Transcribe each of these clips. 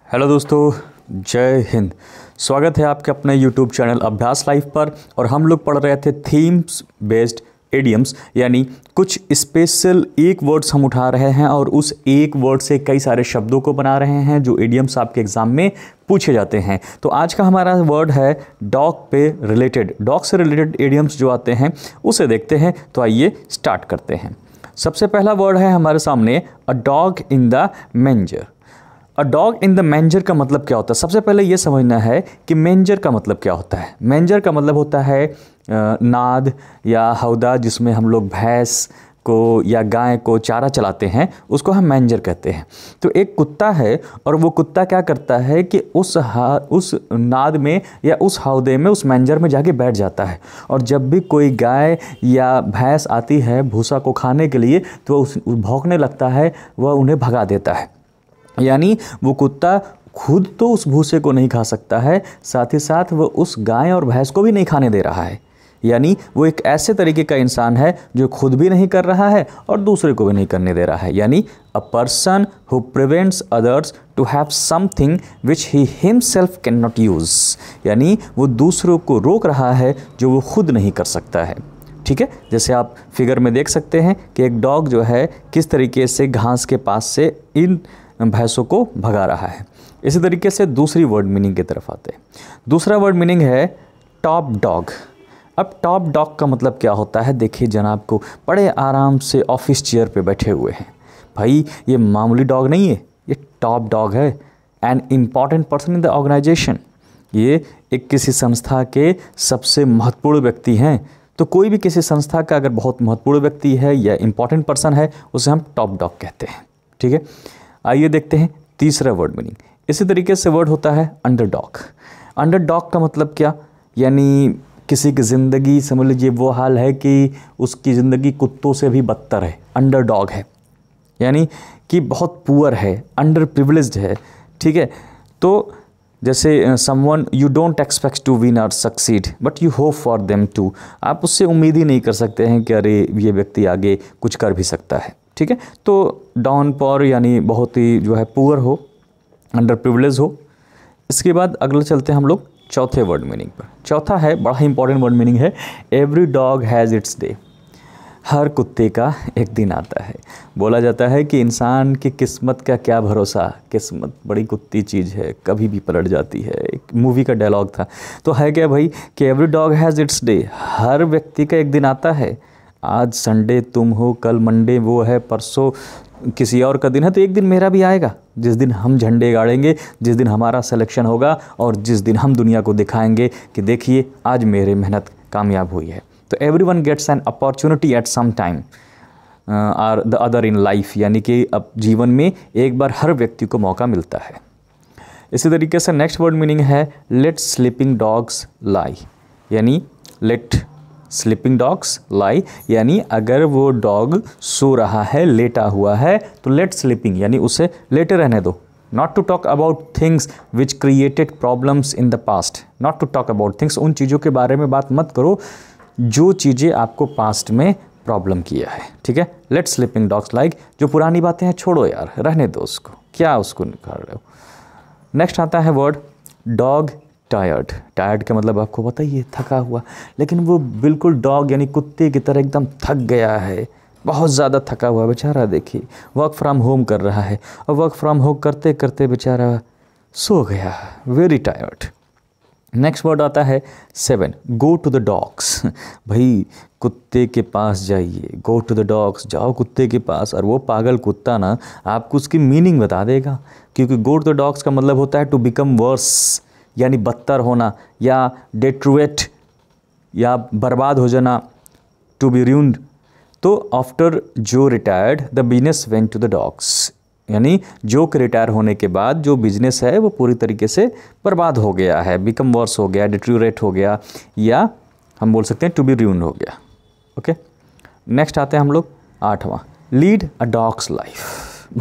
Hello दोस्तों, जय हिंद। स्वागत है आपके अपने यूट्यूब चैनल अभ्यास लाइफ पर। और हम लोग पढ़ रहे थे थीम्स बेस्ड इडियम्स, यानी कुछ स्पेशल एक वर्ड्स हम उठा रहे हैं और उस एक वर्ड से कई सारे शब्दों को बना रहे हैं जो इडियम्स आपके एग्जाम में पूछे जाते हैं। तो आज का हमारा वर्ड है डॉग पे रिलेटेड। डॉग से रिलेटेड इडियम्स जो आते हैं उसे देखते हैं। तो आइए स्टार्ट करते हैं। सबसे पहला वर्ड है हमारे सामने a dog in the manger. A dog in the manger का मतलब क्या होता है? सबसे पहले ये समझना है कि मैंजर का मतलब क्या होता है। मैंजर का मतलब होता है नाद या हौदा, जिसमें हम लोग भैंस को या गाय को चारा चलाते हैं, उसको हम मैंजर कहते हैं। तो एक कुत्ता है और वो कुत्ता क्या करता है कि उस नाद में या उस हौदे में, उस मैंजर में जाके बैठ जाता है। और जब भी कोई गाय या भैंस आती है भूसा को खाने के लिए तो वह भौंकने लगता है, वह उन्हें भगा देता है। यानी वो कुत्ता खुद तो उस भूसे को नहीं खा सकता है, साथ ही साथ वो उस गाय और भैंस को भी नहीं खाने दे रहा है। यानी वो एक ऐसे तरीके का इंसान है जो खुद भी नहीं कर रहा है और दूसरे को भी नहीं करने दे रहा है। यानी a person who prevents others to have something which he himself can not use. यानी वो दूसरों को रोक रहा है जो वो खुद नहीं कर सकता है। ठीक है, जैसे आप फिगर में देख सकते हैं कि एक डॉग जो है किस तरीके से घास के पास से इन भैंसों को भगा रहा है। इसी तरीके से दूसरी वर्ड मीनिंग की तरफ आते हैं। दूसरा वर्ड मीनिंग है टॉप डॉग। अब टॉप डॉग का मतलब क्या होता है? देखिए जनाब को बड़े आराम से ऑफिस चेयर पे बैठे हुए हैं। भाई ये मामूली डॉग नहीं है, ये टॉप डॉग है। An important person in the organisation. ये एक किसी संस्था के सबसे महत्वपूर्ण व्यक्ति हैं। तो कोई भी किसी संस्था का अगर बहुत महत्वपूर्ण व्यक्ति है या इम्पॉर्टेंट पर्सन है, उसे हम टॉप डॉग कहते हैं। ठीक है, आइए देखते हैं तीसरा वर्ड मीनिंग। इसी तरीके से वर्ड होता है अंडरडॉग। अंडरडॉग का मतलब क्या? यानी किसी की ज़िंदगी, समझ लीजिए वो हाल है कि उसकी ज़िंदगी कुत्तों से भी बदतर है, अंडरडॉग है। यानी कि बहुत पुअर है, अंडर प्रिविलेज्ड है। ठीक है, तो जैसे someone you don't expect to win और succeed but you hope for them to. आप उससे उम्मीद ही नहीं कर सकते हैं कि अरे ये व्यक्ति आगे कुछ कर भी सकता है। ठीक है, तो डाउन पॉर यानी बहुत ही जो है पुअर हो, अंडर प्रिविलेज हो। इसके बाद अगले चलते हैं हम लोग चौथे वर्ड मीनिंग पर। चौथा है, बड़ा ही इंपॉर्टेंट वर्ड मीनिंग है, every dog has its day. हर कुत्ते का एक दिन आता है। बोला जाता है कि इंसान की किस्मत का क्या भरोसा, किस्मत बड़ी कुत्ती चीज़ है, कभी भी पलट जाती है। एक मूवी का डायलॉग था। तो है क्या भाई कि every dog has its day. हर व्यक्ति का एक दिन आता है। आज संडे तुम हो, कल मंडे वो है, परसों किसी और का दिन है, तो एक दिन मेरा भी आएगा जिस दिन हम झंडे गाड़ेंगे, जिस दिन हमारा सिलेक्शन होगा और जिस दिन हम दुनिया को दिखाएंगे कि देखिए आज मेरी मेहनत कामयाब हुई है। तो everyone gets an opportunity at some time or the other in life. यानी कि अब जीवन में एक बार हर व्यक्ति को मौका मिलता है। इसी तरीके से नेक्स्ट वर्ड मीनिंग है लेट स्लीपिंग डॉग्स लाई। यानी लेट स्लीपिंग डॉग्स लाई, यानी अगर वो डॉग सो रहा है, लेटा हुआ है, तो लेट स्लीपिंग यानी उसे लेटे रहने दो। Not to talk about things which created problems in the past. Not to talk about things, उन चीज़ों के बारे में बात मत करो जो चीज़ें आपको पास्ट में प्रॉब्लम किया है। ठीक है, लेट स्लीपिंग डॉग्स लाइक, जो पुरानी बातें हैं छोड़ो यार, रहने दो उसको, क्या उसको निकाल रहे हो। नेक्स्ट आता है वर्ड डॉग टायर्ड। टायर्ड का मतलब आपको पता ही है, थका हुआ। लेकिन वो बिल्कुल डॉग यानी कुत्ते की तरह एकदम थक गया है, बहुत ज़्यादा थका हुआ बेचारा। देखिए वर्क फ्रॉम होम कर रहा है और वर्क फ्रॉम होम करते करते बेचारा सो गया, वेरी टायर्ड। नेक्स्ट वर्ड आता है 7, गो टू द डॉग्स। भाई कुत्ते के पास जाइए, गो टू द डॉग्स, जाओ कुत्ते के पास। और वो पागल कुत्ता ना आपको उसकी मीनिंग बता देगा, क्योंकि गो टू द डॉग्स का मतलब होता है टू बिकम वर्स, यानी बदतर होना या डेट्रुएट या बर्बाद हो जाना, टू बी रूइंड। तो after Jo retired the business went to the dogs. यानी जो के रिटायर होने के बाद जो बिजनेस है वो पूरी तरीके से बर्बाद हो गया है, बिकम वर्स हो गया, डिट्यूरेट हो गया, या हम बोल सकते हैं टू बी रूइंड हो गया। ओके, नेक्स्ट आते हैं हम लोग 8वां, लीड अ डॉग्स लाइफ।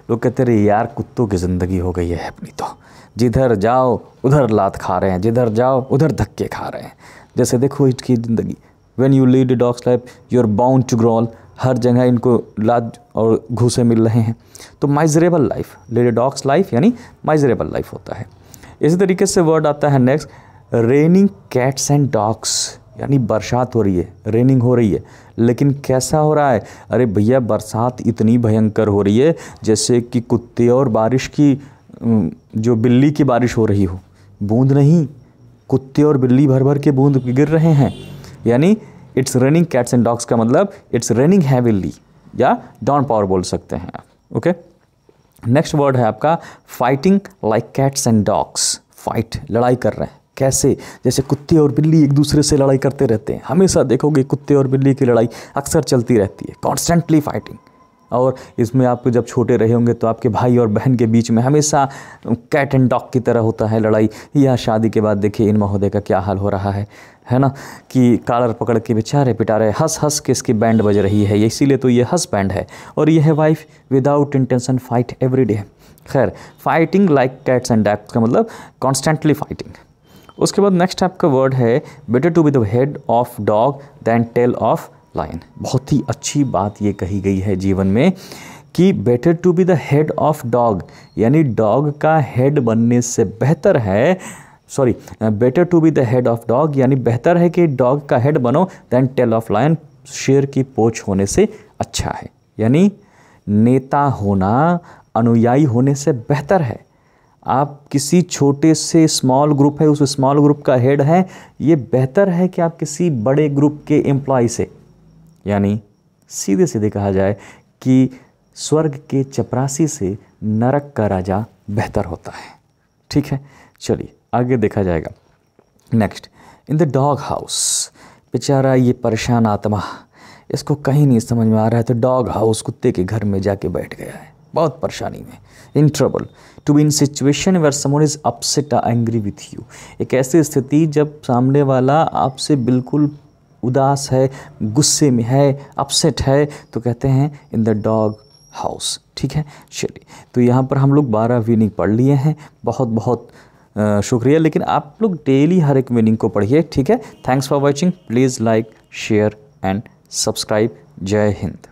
लोग कहते रहे यार कुत्तों की ज़िंदगी हो गई है अपनी, तो जिधर जाओ उधर लात खा रहे हैं, जिधर जाओ उधर धक्के खा रहे हैं। जैसे देखो इसकी ज़िंदगी, when you lead a dog's life you are bound to growl, हर जगह इनको लाद और घूसे मिल रहे हैं। तो miserable life, lead dog's life यानी माइजरेबल लाइफ होता है। इसी तरीके से वर्ड आता है next, raining cats and dogs, यानी बरसात हो रही है, रेनिंग हो रही है, लेकिन कैसा हो रहा है? अरे भैया बरसात इतनी भयंकर हो रही है जैसे कि कुत्ते और बारिश की जो बिल्ली की बारिश हो रही हो। बूंद नहीं, कुत्ते और बिल्ली भर भर के बूंद गिर रहे हैं। यानी it's raining cats and dogs का मतलब इट्स रेनिंग हैविली या डाउन पावर बोल सकते हैं आप। ओके, नेक्स्ट वर्ड है आपका fighting like cats and dogs. Fight, लड़ाई कर रहे हैं, कैसे? जैसे कुत्ते और बिल्ली एक दूसरे से लड़ाई करते रहते हैं। हमेशा देखोगे कुत्ते और बिल्ली की लड़ाई अक्सर चलती रहती है, कॉन्स्टेंटली फाइटिंग। और इसमें आप जब छोटे रहे होंगे तो आपके भाई और बहन के बीच में हमेशा कैट एंड डॉग की तरह होता है लड़ाई। या शादी के बाद देखिए इन महोदय का क्या हाल हो रहा है ना, कि कॉलर पकड़ के बेचारे पिटा रहे, हंस हंस के इसकी बैंड बज रही है, इसीलिए तो ये हंस बैंड है। और ये है wife without intention fight every day. खैर, fighting like cats and dogs का मतलब कॉन्स्टेंटली फाइटिंग। उसके बाद नेक्स्ट आपका वर्ड है better to be the head of dog than tail of lion. बहुत ही अच्छी बात ये कही गई है जीवन में कि better to be the head of dog, यानी डॉग का हेड बनने से बेहतर है, better to be the head of dog यानी बेहतर है कि डॉग का हेड बनो दैन टेल ऑफ लायन, शेर की पोंछ होने से अच्छा है। यानी नेता होना अनुयायी होने से बेहतर है। आप किसी छोटे से स्मॉल ग्रुप है, उस स्मॉल ग्रुप का हेड है, ये बेहतर है कि आप किसी बड़े ग्रुप के एम्प्लॉय से। यानी सीधे सीधे कहा जाए कि स्वर्ग के चपरासी से नरक का राजा बेहतर होता है। ठीक है, चलिए आगे देखा जाएगा। Next, in the dog house. बेचारा ये परेशान आत्मा, इसको कहीं नहीं समझ में आ रहा है तो डॉग हाउस, कुत्ते के घर में जाके बैठ गया है, बहुत परेशानी में, in trouble. To be in situation where someone is upset और एंग्री विथ यू। एक ऐसी स्थिति जब सामने वाला आपसे बिल्कुल उदास है, गुस्से में है, अपसेट है, तो कहते हैं इन द डॉग हाउस। ठीक है, चलिए तो यहाँ पर हम लोग 12 मीनिंग पढ़ लिए हैं। बहुत बहुत शुक्रिया, लेकिन आप लोग डेली हर एक मीनिंग को पढ़िए। ठीक है, thanks for watching, please like share and subscribe. जय हिंद।